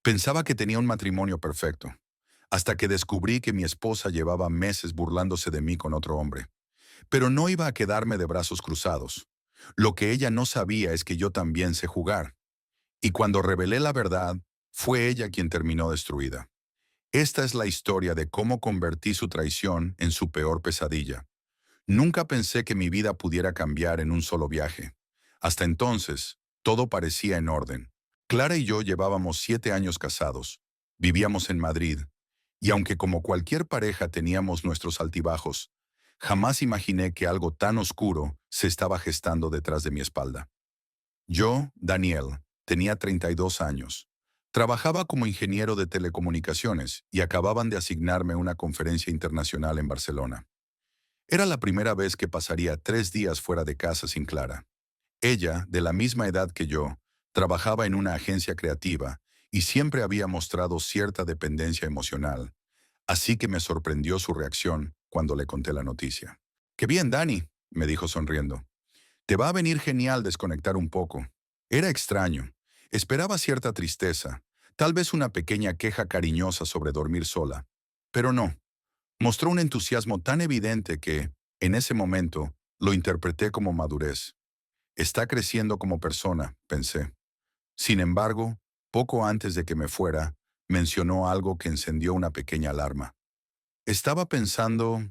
Pensaba que tenía un matrimonio perfecto, hasta que descubrí que mi esposa llevaba meses burlándose de mí con otro hombre. Pero no iba a quedarme de brazos cruzados. Lo que ella no sabía es que yo también sé jugar. Y cuando revelé la verdad, fue ella quien terminó destruida. Esta es la historia de cómo convertí su traición en su peor pesadilla. Nunca pensé que mi vida pudiera cambiar en un solo viaje. Hasta entonces, todo parecía en orden. Clara y yo llevábamos 7 años casados. Vivíamos en Madrid. Y aunque como cualquier pareja teníamos nuestros altibajos, jamás imaginé que algo tan oscuro se estaba gestando detrás de mi espalda. Yo, Daniel, tenía 32 años. Trabajaba como ingeniero de telecomunicaciones y acababan de asignarme una conferencia internacional en Barcelona. Era la primera vez que pasaría 3 días fuera de casa sin Clara. Ella, de la misma edad que yo, trabajaba en una agencia creativa y siempre había mostrado cierta dependencia emocional, así que me sorprendió su reacción cuando le conté la noticia. «Qué bien, Dani», me dijo sonriendo. «Te va a venir genial desconectar un poco». Era extraño. Esperaba cierta tristeza, tal vez una pequeña queja cariñosa sobre dormir sola. Pero no. Mostró un entusiasmo tan evidente que, en ese momento, lo interpreté como madurez. Está creciendo como persona, pensé. Sin embargo, poco antes de que me fuera, mencionó algo que encendió una pequeña alarma. Estaba pensando,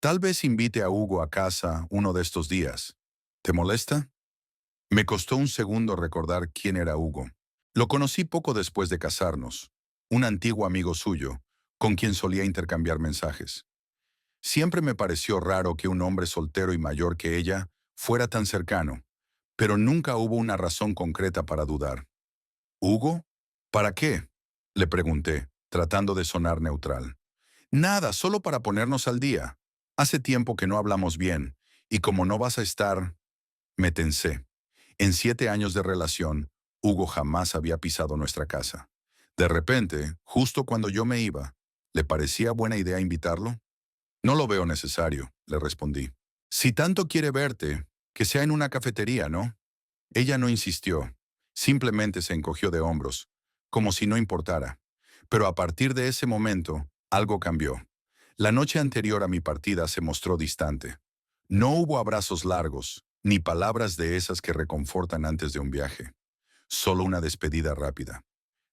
tal vez invite a Hugo a casa uno de estos días. ¿Te molesta? Me costó un segundo recordar quién era Hugo. Lo conocí poco después de casarnos, un antiguo amigo suyo, con quien solía intercambiar mensajes. Siempre me pareció raro que un hombre soltero y mayor que ella fuera tan cercano, pero nunca hubo una razón concreta para dudar. ¿Hugo? ¿Para qué?, le pregunté, tratando de sonar neutral. Nada, solo para ponernos al día. Hace tiempo que no hablamos bien, y como no vas a estar, me tensé. En 7 años de relación, Hugo jamás había pisado nuestra casa. De repente, justo cuando yo me iba, ¿le parecía buena idea invitarlo? No lo veo necesario, le respondí. Si tanto quiere verte, que sea en una cafetería, ¿no? Ella no insistió, simplemente se encogió de hombros, como si no importara. Pero a partir de ese momento, algo cambió. La noche anterior a mi partida se mostró distante. No hubo abrazos largos, ni palabras de esas que reconfortan antes de un viaje. Solo una despedida rápida.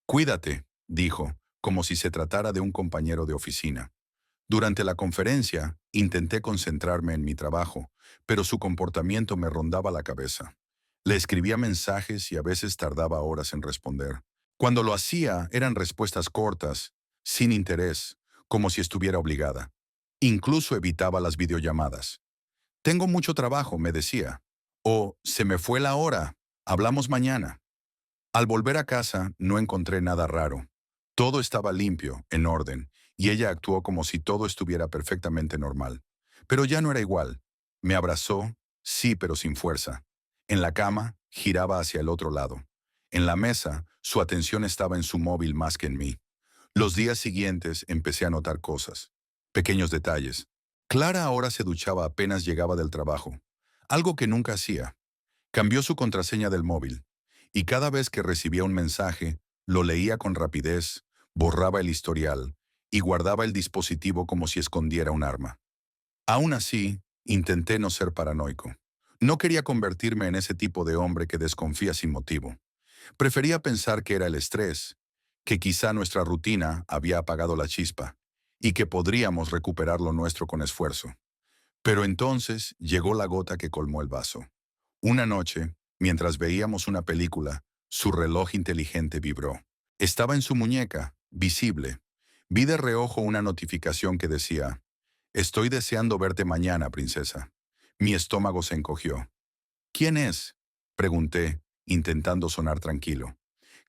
«Cuídate», dijo, como si se tratara de un compañero de oficina. Durante la conferencia, intenté concentrarme en mi trabajo, pero su comportamiento me rondaba la cabeza. Le escribía mensajes y a veces tardaba horas en responder. Cuando lo hacía, eran respuestas cortas, sin interés, como si estuviera obligada. Incluso evitaba las videollamadas. «Tengo mucho trabajo», me decía. O «Se me fue la hora, hablamos mañana». Al volver a casa, no encontré nada raro. Todo estaba limpio, en orden, y ella actuó como si todo estuviera perfectamente normal. Pero ya no era igual. Me abrazó, sí, pero sin fuerza. En la cama, giraba hacia el otro lado. En la mesa, su atención estaba en su móvil más que en mí. Los días siguientes empecé a notar cosas. Pequeños detalles. Clara ahora se duchaba apenas llegaba del trabajo. Algo que nunca hacía. Cambió su contraseña del móvil, y cada vez que recibía un mensaje, lo leía con rapidez, borraba el historial y guardaba el dispositivo como si escondiera un arma. Aún así, intenté no ser paranoico. No quería convertirme en ese tipo de hombre que desconfía sin motivo. Prefería pensar que era el estrés, que quizá nuestra rutina había apagado la chispa, y que podríamos recuperar lo nuestro con esfuerzo. Pero entonces llegó la gota que colmó el vaso. Una noche, mientras veíamos una película, su reloj inteligente vibró. Estaba en su muñeca, visible. Vi de reojo una notificación que decía: «Estoy deseando verte mañana, princesa». Mi estómago se encogió. «¿Quién es?», pregunté, intentando sonar tranquilo.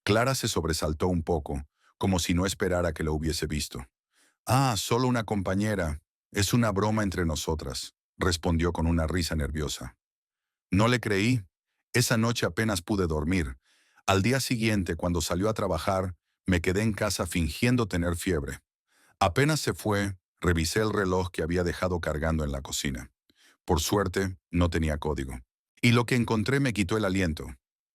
Clara se sobresaltó un poco, como si no esperara que lo hubiese visto. «Ah, solo una compañera. Es una broma entre nosotras», respondió con una risa nerviosa. No le creí. Esa noche apenas pude dormir. Al día siguiente, cuando salió a trabajar, me quedé en casa fingiendo tener fiebre. Apenas se fue, revisé el reloj que había dejado cargando en la cocina. Por suerte, no tenía código. Y lo que encontré me quitó el aliento.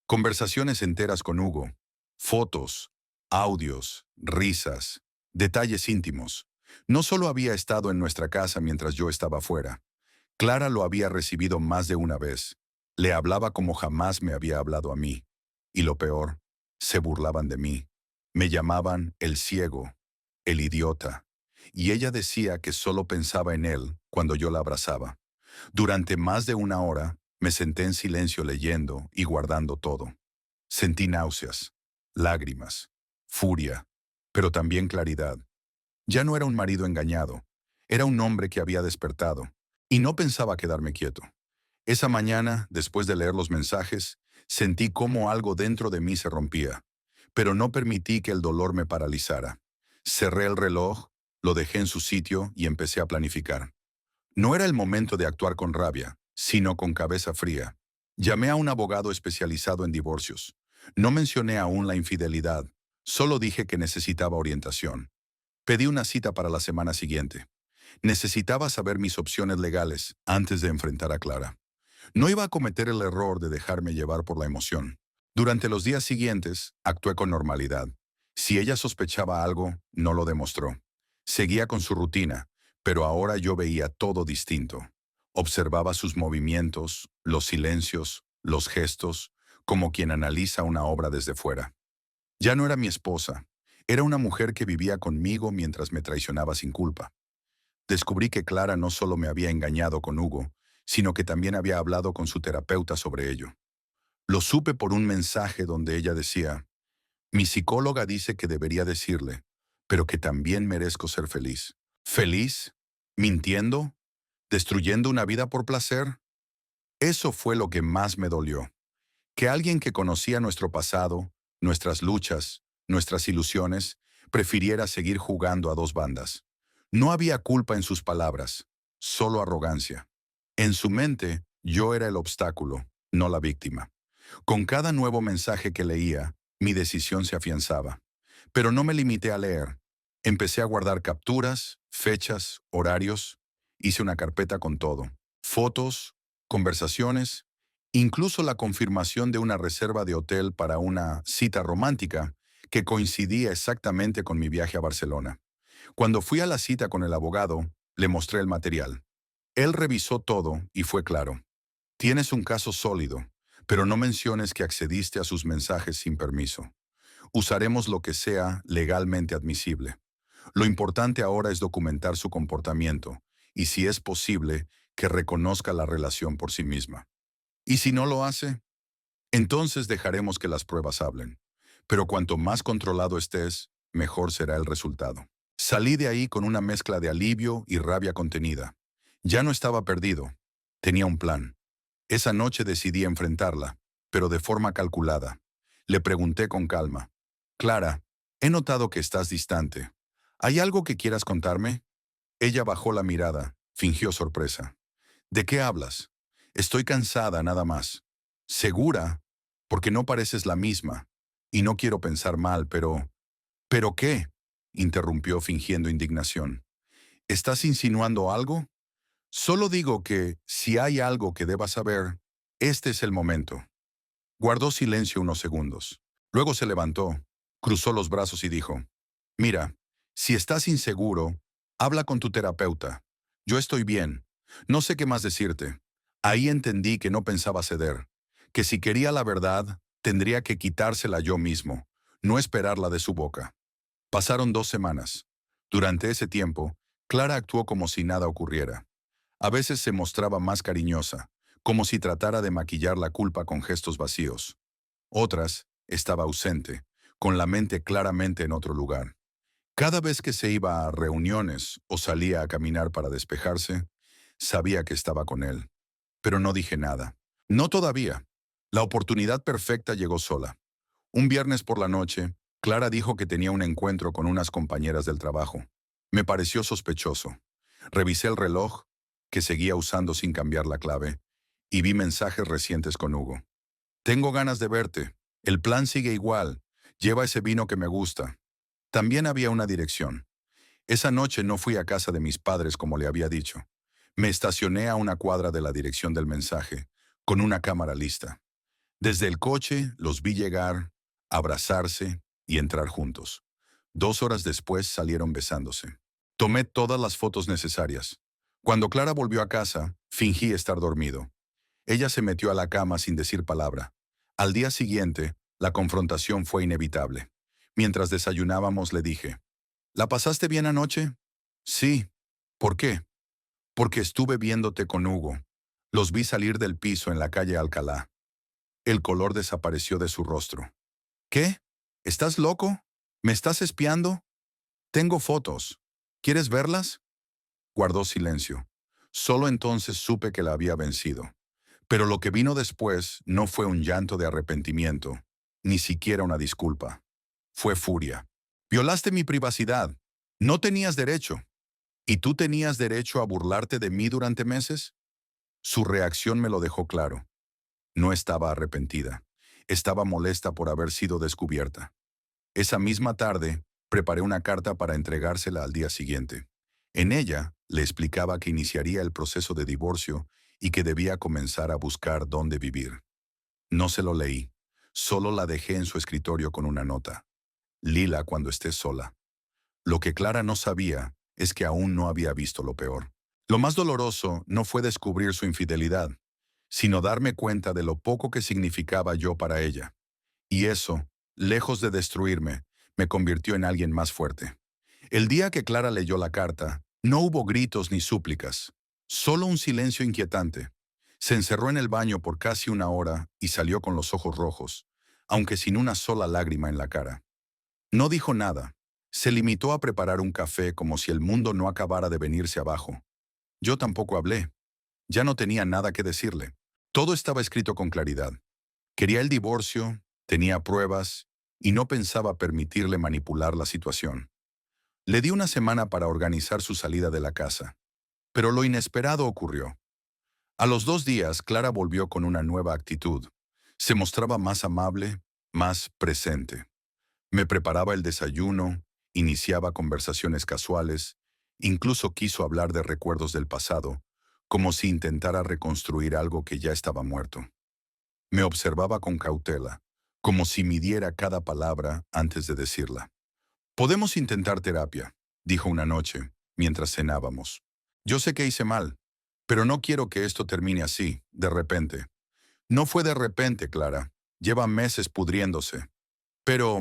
Conversaciones enteras con Hugo. Fotos. Audios, risas, detalles íntimos. No solo había estado en nuestra casa mientras yo estaba fuera. Clara lo había recibido más de una vez. Le hablaba como jamás me había hablado a mí. Y lo peor, se burlaban de mí. Me llamaban el ciego, el idiota. Y ella decía que solo pensaba en él cuando yo la abrazaba. Durante más de una hora, me senté en silencio leyendo y guardando todo. Sentí náuseas, lágrimas, furia, pero también claridad. Ya no era un marido engañado, era un hombre que había despertado, y no pensaba quedarme quieto. Esa mañana, después de leer los mensajes, sentí cómo algo dentro de mí se rompía, pero no permití que el dolor me paralizara. Cerré el reloj, lo dejé en su sitio y empecé a planificar. No era el momento de actuar con rabia, sino con cabeza fría. Llamé a un abogado especializado en divorcios. No mencioné aún la infidelidad, solo dije que necesitaba orientación. Pedí una cita para la semana siguiente. Necesitaba saber mis opciones legales antes de enfrentar a Clara. No iba a cometer el error de dejarme llevar por la emoción. Durante los días siguientes, actué con normalidad. Si ella sospechaba algo, no lo demostró. Seguía con su rutina, pero ahora yo veía todo distinto. Observaba sus movimientos, los silencios, los gestos, como quien analiza una obra desde fuera. Ya no era mi esposa, era una mujer que vivía conmigo mientras me traicionaba sin culpa. Descubrí que Clara no solo me había engañado con Hugo, sino que también había hablado con su terapeuta sobre ello. Lo supe por un mensaje donde ella decía, mi psicóloga dice que debería decirle, pero que también merezco ser feliz. ¿Feliz? ¿Mintiendo? ¿Destruyendo una vida por placer? Eso fue lo que más me dolió. Que alguien que conocía nuestro pasado, nuestras luchas, nuestras ilusiones, prefiriera seguir jugando a dos bandas. No había culpa en sus palabras, solo arrogancia. En su mente, yo era el obstáculo, no la víctima. Con cada nuevo mensaje que leía, mi decisión se afianzaba. Pero no me limité a leer. Empecé a guardar capturas, fechas, horarios. Hice una carpeta con todo. Fotos, conversaciones, incluso la confirmación de una reserva de hotel para una cita romántica que coincidía exactamente con mi viaje a Barcelona. Cuando fui a la cita con el abogado, le mostré el material. Él revisó todo y fue claro. Tienes un caso sólido, pero no menciones que accediste a sus mensajes sin permiso. Usaremos lo que sea legalmente admisible. Lo importante ahora es documentar su comportamiento y, si es posible, que reconozca la relación por sí misma. Y si no lo hace, entonces dejaremos que las pruebas hablen. Pero cuanto más controlado estés, mejor será el resultado. Salí de ahí con una mezcla de alivio y rabia contenida. Ya no estaba perdido. Tenía un plan. Esa noche decidí enfrentarla, pero de forma calculada. Le pregunté con calma. Clara, he notado que estás distante. ¿Hay algo que quieras contarme? Ella bajó la mirada, fingió sorpresa. ¿De qué hablas? Estoy cansada, nada más. ¿Segura? Porque no pareces la misma. Y no quiero pensar mal, pero... ¿Pero qué? Interrumpió fingiendo indignación. ¿Estás insinuando algo? Solo digo que, si hay algo que debas saber, este es el momento. Guardó silencio unos segundos. Luego se levantó, cruzó los brazos y dijo, mira, si estás inseguro, habla con tu terapeuta. Yo estoy bien. No sé qué más decirte. Ahí entendí que no pensaba ceder, que si quería la verdad, tendría que quitársela yo mismo, no esperarla de su boca. Pasaron 2 semanas. Durante ese tiempo, Clara actuó como si nada ocurriera. A veces se mostraba más cariñosa, como si tratara de maquillar la culpa con gestos vacíos. Otras, estaba ausente, con la mente claramente en otro lugar. Cada vez que se iba a reuniones o salía a caminar para despejarse, sabía que estaba con él. Pero no dije nada. No todavía. La oportunidad perfecta llegó sola. Un viernes por la noche, Clara dijo que tenía un encuentro con unas compañeras del trabajo. Me pareció sospechoso. Revisé el reloj, que seguía usando sin cambiar la clave, y vi mensajes recientes con Hugo. Tengo ganas de verte. El plan sigue igual. Lleva ese vino que me gusta. También había una dirección. Esa noche no fui a casa de mis padres como le había dicho. Me estacioné a una cuadra de la dirección del mensaje, con una cámara lista. Desde el coche los vi llegar, abrazarse y entrar juntos. 2 horas después salieron besándose. Tomé todas las fotos necesarias. Cuando Clara volvió a casa, fingí estar dormido. Ella se metió a la cama sin decir palabra. Al día siguiente, la confrontación fue inevitable. Mientras desayunábamos, le dije, ¿la pasaste bien anoche? Sí. ¿Por qué? Porque estuve viéndote con Hugo. Los vi salir del piso en la calle Alcalá. El color desapareció de su rostro. ¿Qué? ¿Estás loco? ¿Me estás espiando? Tengo fotos. ¿Quieres verlas? Guardó silencio. Solo entonces supe que la había vencido. Pero lo que vino después no fue un llanto de arrepentimiento, ni siquiera una disculpa. Fue furia. Violaste mi privacidad. No tenías derecho. ¿Y tú tenías derecho a burlarte de mí durante meses? Su reacción me lo dejó claro. No estaba arrepentida. Estaba molesta por haber sido descubierta. Esa misma tarde, preparé una carta para entregársela al día siguiente. En ella, le explicaba que iniciaría el proceso de divorcio y que debía comenzar a buscar dónde vivir. No se lo leí. Solo la dejé en su escritorio con una nota. Lila cuando estés sola. Lo que Clara no sabía es que aún no había visto lo peor. Lo más doloroso no fue descubrir su infidelidad, sino darme cuenta de lo poco que significaba yo para ella. Y eso, lejos de destruirme, me convirtió en alguien más fuerte. El día que Clara leyó la carta, no hubo gritos ni súplicas, solo un silencio inquietante. Se encerró en el baño por casi una hora y salió con los ojos rojos, aunque sin una sola lágrima en la cara. No dijo nada. Se limitó a preparar un café como si el mundo no acabara de venirse abajo. Yo tampoco hablé. Ya no tenía nada que decirle. Todo estaba escrito con claridad. Quería el divorcio, tenía pruebas, y no pensaba permitirle manipular la situación. Le di una semana para organizar su salida de la casa. Pero lo inesperado ocurrió. A los 2 días, Clara volvió con una nueva actitud. Se mostraba más amable, más presente. Me preparaba el desayuno, iniciaba conversaciones casuales, incluso quiso hablar de recuerdos del pasado, como si intentara reconstruir algo que ya estaba muerto. Me observaba con cautela, como si midiera cada palabra antes de decirla. «Podemos intentar terapia», dijo una noche, mientras cenábamos. «Yo sé que hice mal, pero no quiero que esto termine así, de repente». No fue de repente, Clara. Lleva meses pudriéndose. Pero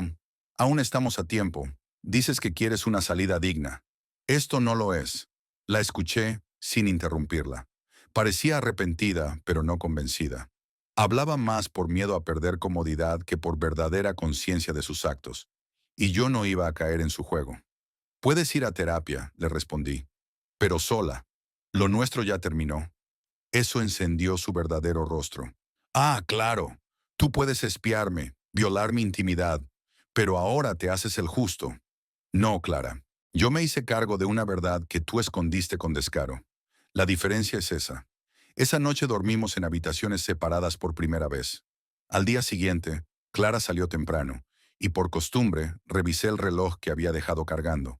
aún estamos a tiempo. Dices que quieres una salida digna. Esto no lo es. La escuché sin interrumpirla. Parecía arrepentida, pero no convencida. Hablaba más por miedo a perder comodidad que por verdadera conciencia de sus actos. Y yo no iba a caer en su juego. «Puedes ir a terapia», le respondí. «Pero sola. Lo nuestro ya terminó». Eso encendió su verdadero rostro. «Ah, claro. Tú puedes espiarme, violar mi intimidad, pero ahora te haces el justo». «No, Clara. Yo me hice cargo de una verdad que tú escondiste con descaro. La diferencia es esa. Esa noche dormimos en habitaciones separadas por primera vez. Al día siguiente, Clara salió temprano, y por costumbre revisé el reloj que había dejado cargando.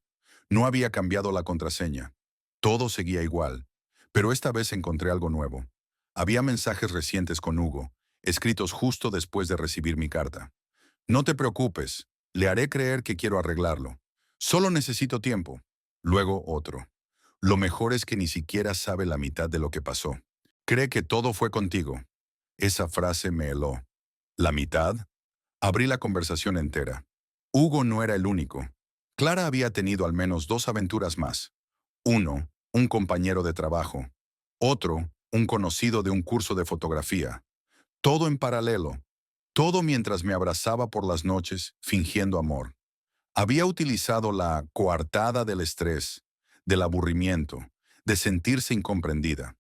No había cambiado la contraseña. Todo seguía igual, pero esta vez encontré algo nuevo. Había mensajes recientes con Hugo, escritos justo después de recibir mi carta. «No te preocupes, le haré creer que quiero arreglarlo. Solo necesito tiempo». Luego otro. «Lo mejor es que ni siquiera sabe la mitad de lo que pasó. Cree que todo fue contigo». Esa frase me heló. ¿La mitad? Abrí la conversación entera. Hugo no era el único. Clara había tenido al menos 2 aventuras más. Uno, un compañero de trabajo. Otro, un conocido de un curso de fotografía. Todo en paralelo. Todo mientras me abrazaba por las noches, fingiendo amor. Había utilizado la coartada del estrés, del aburrimiento, de sentirse incomprendida.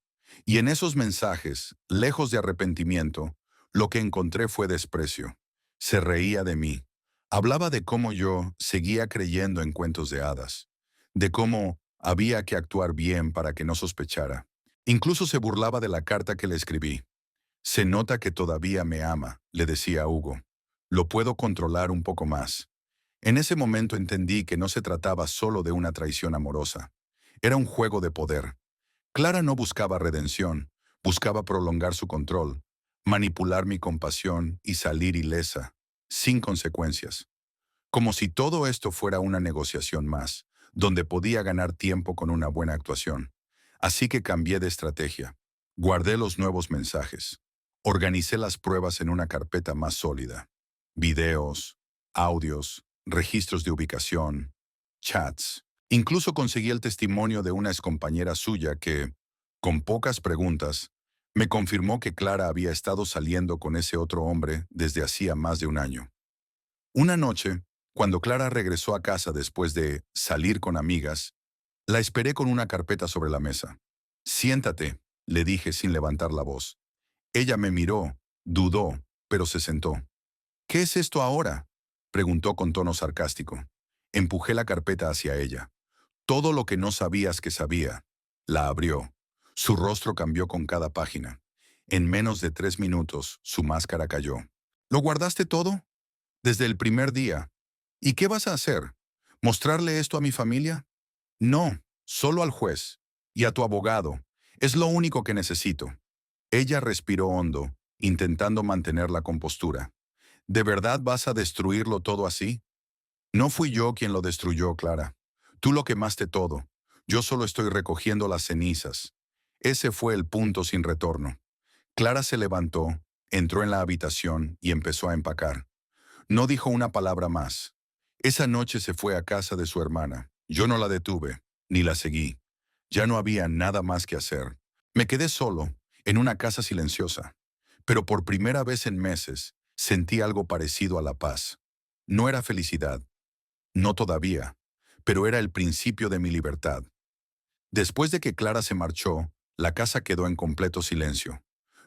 Y en esos mensajes, lejos de arrepentimiento, lo que encontré fue desprecio. Se reía de mí. Hablaba de cómo yo seguía creyendo en cuentos de hadas, de cómo había que actuar bien para que no sospechara. Incluso se burlaba de la carta que le escribí. «Se nota que todavía me ama», le decía a Hugo. «Lo puedo controlar un poco más». En ese momento entendí que no se trataba solo de una traición amorosa. Era un juego de poder. Clara no buscaba redención, buscaba prolongar su control, manipular mi compasión y salir ilesa, sin consecuencias. como si todo esto fuera una negociación más, donde podía ganar tiempo con una buena actuación. Así que cambié de estrategia. Guardé los nuevos mensajes. Organicé las pruebas en una carpeta más sólida. Videos, audios, registros de ubicación, chats. Incluso conseguí el testimonio de una excompañera suya que, con pocas preguntas, me confirmó que Clara había estado saliendo con ese otro hombre desde hacía más de un año. Una noche, cuando Clara regresó a casa después de salir con amigas, la esperé con una carpeta sobre la mesa. Siéntate, le dije sin levantar la voz. Ella me miró, dudó, pero se sentó. ¿Qué es esto ahora?, preguntó con tono sarcástico. Empujé la carpeta hacia ella. Todo lo que no sabías que sabía. La abrió. Su rostro cambió con cada página. En menos de 3 minutos, su máscara cayó. ¿Lo guardaste todo? Desde el primer día. ¿Y qué vas a hacer? ¿Mostrarle esto a mi familia? No, solo al juez. Y a tu abogado. Es lo único que necesito. Ella respiró hondo, intentando mantener la compostura. ¿De verdad vas a destruirlo todo así? No fui yo quien lo destruyó, Clara. Tú lo quemaste todo. Yo solo estoy recogiendo las cenizas. Ese fue el punto sin retorno. Clara se levantó, entró en la habitación y empezó a empacar. No dijo una palabra más. Esa noche se fue a casa de su hermana. Yo no la detuve, ni la seguí. Ya no había nada más que hacer. Me quedé solo, en una casa silenciosa. Pero por primera vez en meses, sentí algo parecido a la paz. No era felicidad, no todavía, pero era el principio de mi libertad. Después de que Clara se marchó, la casa quedó en completo silencio.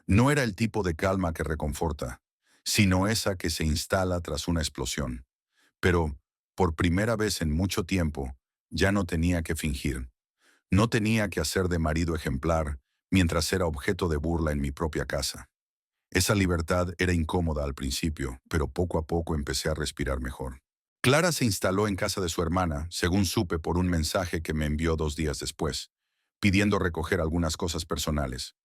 No era el tipo de calma que reconforta, sino esa que se instala tras una explosión. Pero, por primera vez en mucho tiempo, ya no tenía que fingir. No tenía que hacer de marido ejemplar mientras era objeto de burla en mi propia casa. Esa libertad era incómoda al principio, pero poco a poco empecé a respirar mejor. Clara se instaló en casa de su hermana, según supe por un mensaje que me envió 2 días después, pidiendo recoger algunas cosas personales.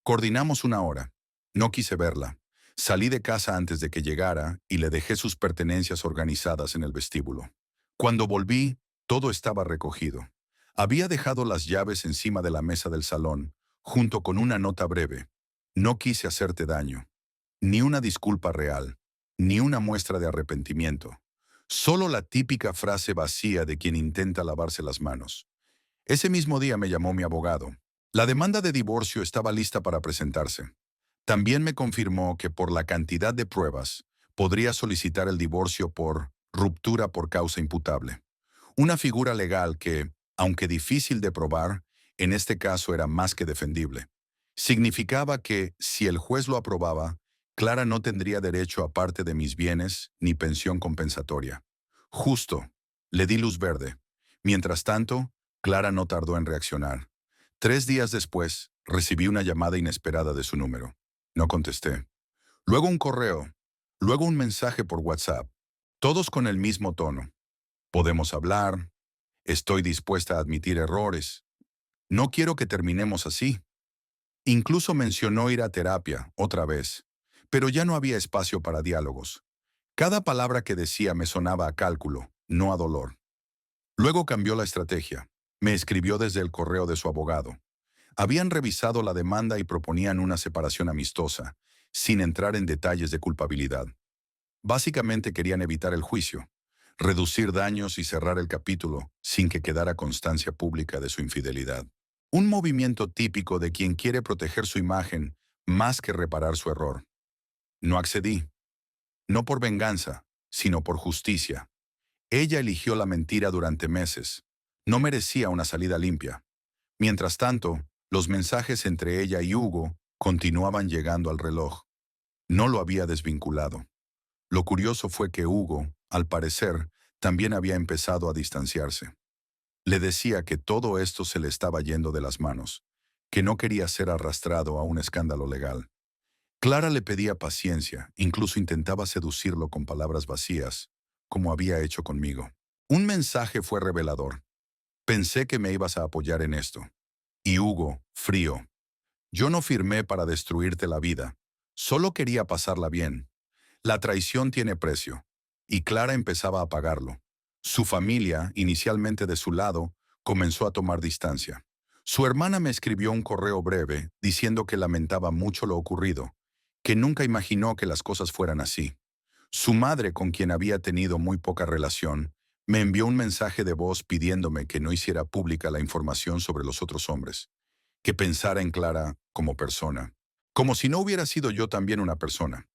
Coordinamos una hora. No quise verla. Salí de casa antes de que llegara y le dejé sus pertenencias organizadas en el vestíbulo. Cuando volví, todo estaba recogido. Había dejado las llaves encima de la mesa del salón, junto con una nota breve. No quise hacerte daño. Ni una disculpa real, ni una muestra de arrepentimiento. Solo la típica frase vacía de quien intenta lavarse las manos. Ese mismo día me llamó mi abogado. La demanda de divorcio estaba lista para presentarse. También me confirmó que por la cantidad de pruebas, podría solicitar el divorcio por ruptura por causa imputable. Una figura legal que, aunque difícil de probar, en este caso era más que defendible. Significaba que, si el juez lo aprobaba, Clara no tendría derecho a parte de mis bienes ni pensión compensatoria. Justo, le di luz verde. Mientras tanto, Clara no tardó en reaccionar. 3 días después, recibí una llamada inesperada de su número. No contesté. Luego un correo. Luego un mensaje por WhatsApp. Todos con el mismo tono. Podemos hablar. Estoy dispuesta a admitir errores. No quiero que terminemos así. Incluso mencionó ir a terapia, otra vez. Pero ya no había espacio para diálogos. Cada palabra que decía me sonaba a cálculo, no a dolor. Luego cambió la estrategia. Me escribió desde el correo de su abogado. Habían revisado la demanda y proponían una separación amistosa, sin entrar en detalles de culpabilidad. Básicamente querían evitar el juicio, reducir daños y cerrar el capítulo sin que quedara constancia pública de su infidelidad. Un movimiento típico de quien quiere proteger su imagen más que reparar su error. No accedí, no por venganza, sino por justicia. Ella eligió la mentira durante meses. No merecía una salida limpia. Mientras tanto, los mensajes entre ella y Hugo continuaban llegando al reloj. No lo había desvinculado. Lo curioso fue que Hugo, al parecer, también había empezado a distanciarse. Le decía que todo esto se le estaba yendo de las manos, que no quería ser arrastrado a un escándalo legal. Clara le pedía paciencia, incluso intentaba seducirlo con palabras vacías, como había hecho conmigo. Un mensaje fue revelador. Pensé que me ibas a apoyar en esto. Y Hugo, frío. Yo no firmé para destruirte la vida. Solo quería pasarla bien. La traición tiene precio. y Clara empezaba a pagarlo. Su familia, inicialmente de su lado, comenzó a tomar distancia. Su hermana me escribió un correo breve diciendo que lamentaba mucho lo ocurrido, que nunca imaginó que las cosas fueran así. Su madre, con quien había tenido muy poca relación, me envió un mensaje de voz pidiéndome que no hiciera pública la información sobre los otros hombres, que pensara en Clara como persona, como si no hubiera sido yo también una persona.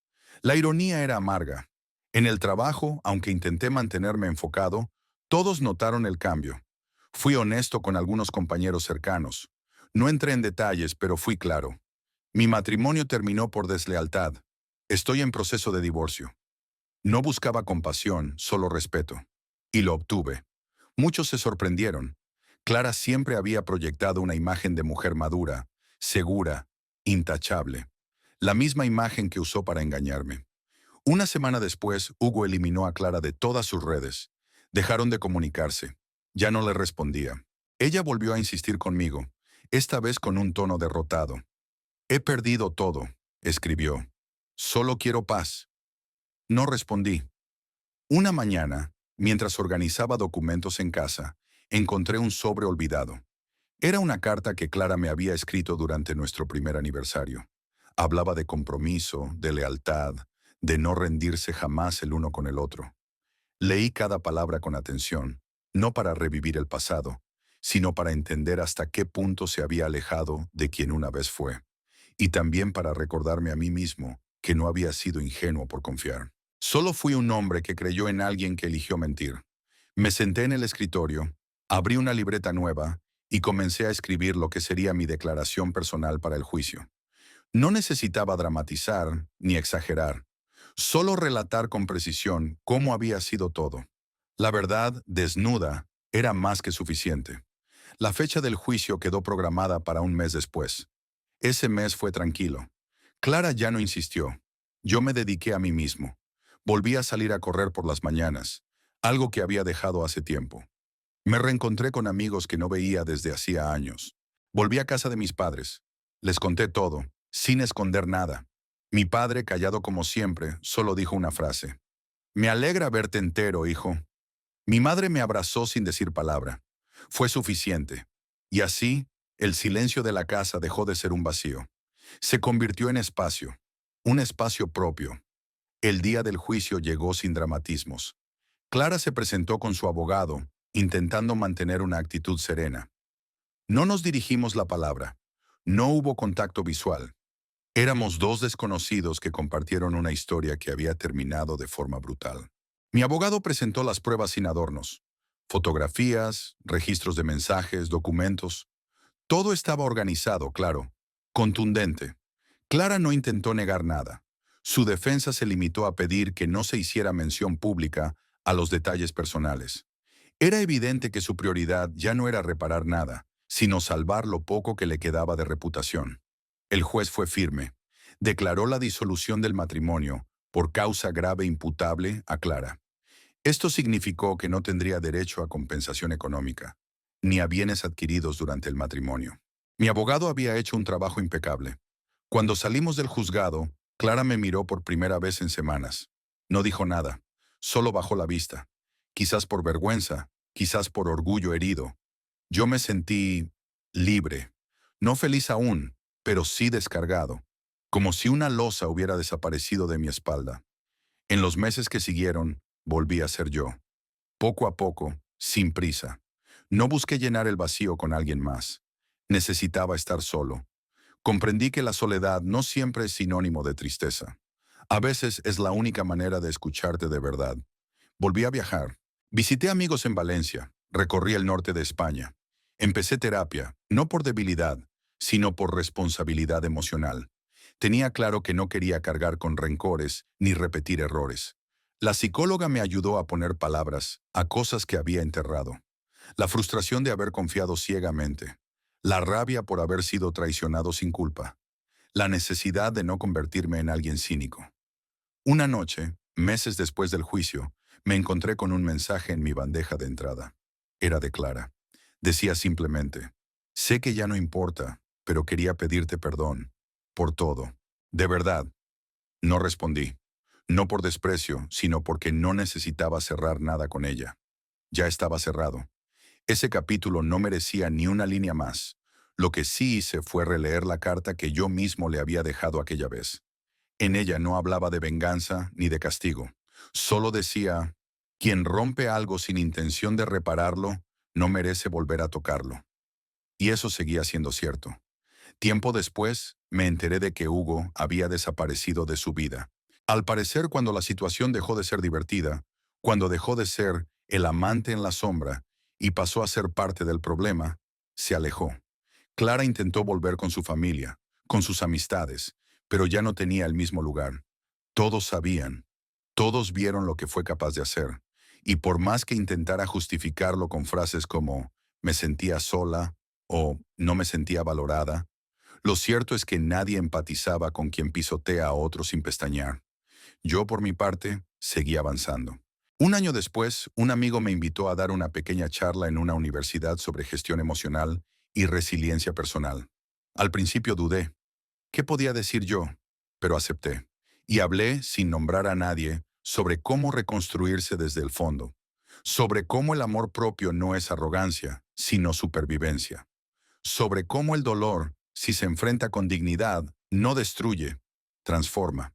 La ironía era amarga. En el trabajo, aunque intenté mantenerme enfocado, todos notaron el cambio. Fui honesto con algunos compañeros cercanos. No entré en detalles, pero fui claro. Mi matrimonio terminó por deslealtad. Estoy en proceso de divorcio. No buscaba compasión, solo respeto. Y lo obtuve. Muchos se sorprendieron. Clara siempre había proyectado una imagen de mujer madura, segura, intachable. La misma imagen que usó para engañarme. Una semana después, Hugo eliminó a Clara de todas sus redes. Dejaron de comunicarse. Ya no le respondía. Ella volvió a insistir conmigo, esta vez con un tono derrotado. He perdido todo, escribió. Solo quiero paz. No respondí. Una mañana, mientras organizaba documentos en casa, encontré un sobre olvidado. Era una carta que Clara me había escrito durante nuestro primer aniversario. Hablaba de compromiso, de lealtad, de no rendirse jamás el uno con el otro. Leí cada palabra con atención, no para revivir el pasado, sino para entender hasta qué punto se había alejado de quien una vez fue, y también para recordarme a mí mismo que no había sido ingenuo por confiar. Solo fui un hombre que creyó en alguien que eligió mentir. Me senté en el escritorio, abrí una libreta nueva y comencé a escribir lo que sería mi declaración personal para el juicio. No necesitaba dramatizar ni exagerar, solo relatar con precisión cómo había sido todo. La verdad, desnuda, era más que suficiente. La fecha del juicio quedó programada para un mes después. Ese mes fue tranquilo. Clara ya no insistió. Yo me dediqué a mí mismo. Volví a salir a correr por las mañanas, algo que había dejado hace tiempo. Me reencontré con amigos que no veía desde hacía años. Volví a casa de mis padres. Les conté todo, sin esconder nada. Mi padre, callado como siempre, solo dijo una frase. Me alegra verte entero, hijo. Mi madre me abrazó sin decir palabra. Fue suficiente. Y así, el silencio de la casa dejó de ser un vacío. Se convirtió en espacio, un espacio propio. El día del juicio llegó sin dramatismos. Clara se presentó con su abogado, intentando mantener una actitud serena. No nos dirigimos la palabra. No hubo contacto visual. Éramos dos desconocidos que compartieron una historia que había terminado de forma brutal. Mi abogado presentó las pruebas sin adornos. Fotografías, registros de mensajes, documentos. Todo estaba organizado, claro, contundente. Clara no intentó negar nada. Su defensa se limitó a pedir que no se hiciera mención pública a los detalles personales. Era evidente que su prioridad ya no era reparar nada, sino salvar lo poco que le quedaba de reputación. El juez fue firme. Declaró la disolución del matrimonio por causa grave imputable a Clara. Esto significó que no tendría derecho a compensación económica, ni a bienes adquiridos durante el matrimonio. Mi abogado había hecho un trabajo impecable. Cuando salimos del juzgado, Clara me miró por primera vez en semanas. No dijo nada, solo bajó la vista. Quizás por vergüenza, quizás por orgullo herido. Yo me sentí libre, no feliz aún, pero sí descargado, como si una losa hubiera desaparecido de mi espalda. En los meses que siguieron, volví a ser yo. Poco a poco, sin prisa. No busqué llenar el vacío con alguien más. Necesitaba estar solo. Comprendí que la soledad no siempre es sinónimo de tristeza. A veces es la única manera de escucharte de verdad. Volví a viajar. Visité amigos en Valencia. Recorrí el norte de España. Empecé terapia, no por debilidad, sino por responsabilidad emocional. Tenía claro que no quería cargar con rencores ni repetir errores. La psicóloga me ayudó a poner palabras a cosas que había enterrado. La frustración de haber confiado ciegamente. La rabia por haber sido traicionado sin culpa. La necesidad de no convertirme en alguien cínico. Una noche, meses después del juicio, me encontré con un mensaje en mi bandeja de entrada. Era de Clara. Decía simplemente, sé que ya no importa, pero quería pedirte perdón. Por todo. De verdad. No respondí. No por desprecio, sino porque no necesitaba cerrar nada con ella. Ya estaba cerrado. Ese capítulo no merecía ni una línea más. Lo que sí hice fue releer la carta que yo mismo le había dejado aquella vez. En ella no hablaba de venganza ni de castigo. Solo decía, quien rompe algo sin intención de repararlo, no merece volver a tocarlo. Y eso seguía siendo cierto. Tiempo después, me enteré de que Hugo había desaparecido de su vida. Al parecer, cuando la situación dejó de ser divertida, cuando dejó de ser el amante en la sombra y pasó a ser parte del problema, se alejó. Clara intentó volver con su familia, con sus amistades, pero ya no tenía el mismo lugar. Todos sabían, todos vieron lo que fue capaz de hacer, y por más que intentara justificarlo con frases como «me sentía sola» o «no me sentía valorada», lo cierto es que nadie empatizaba con quien pisotea a otro sin pestañear. Yo, por mi parte, seguí avanzando. Un año después, un amigo me invitó a dar una pequeña charla en una universidad sobre gestión emocional y resiliencia personal. Al principio dudé. ¿Qué podía decir yo? Pero acepté. Y hablé, sin nombrar a nadie, sobre cómo reconstruirse desde el fondo. Sobre cómo el amor propio no es arrogancia, sino supervivencia. Sobre cómo el dolor, si se enfrenta con dignidad, no destruye, transforma.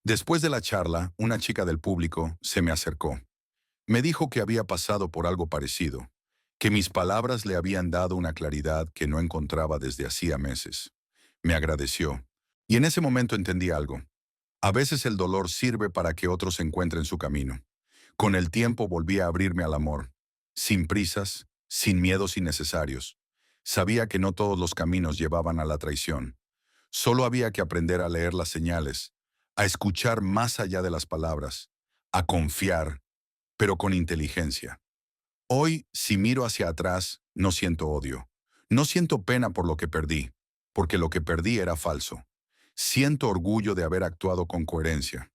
Después de la charla, una chica del público se me acercó. Me dijo que había pasado por algo parecido, que mis palabras le habían dado una claridad que no encontraba desde hacía meses. Me agradeció. Y en ese momento entendí algo. A veces el dolor sirve para que otros encuentren su camino. Con el tiempo volví a abrirme al amor, sin prisas, sin miedos innecesarios. Sabía que no todos los caminos llevaban a la traición. Solo había que aprender a leer las señales, a escuchar más allá de las palabras, a confiar, pero con inteligencia. Hoy, si miro hacia atrás, no siento odio. No siento pena por lo que perdí, porque lo que perdí era falso. Siento orgullo de haber actuado con coherencia,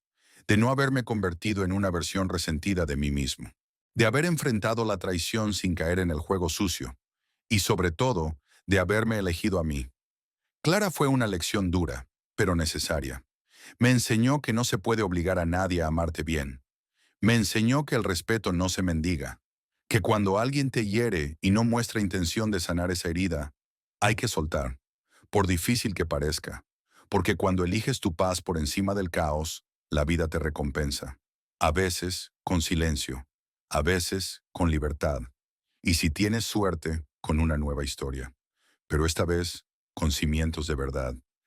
de no haberme convertido en una versión resentida de mí mismo, de haber enfrentado la traición sin caer en el juego sucio, y sobre todo, de haberme elegido a mí. Clara fue una lección dura, pero necesaria. Me enseñó que no se puede obligar a nadie a amarte bien. Me enseñó que el respeto no se mendiga, que cuando alguien te hiere y no muestra intención de sanar esa herida, hay que soltar, por difícil que parezca, porque cuando eliges tu paz por encima del caos, la vida te recompensa. A veces con silencio, a veces con libertad, y si tienes suerte, con una nueva historia, pero esta vez con cimientos de verdad.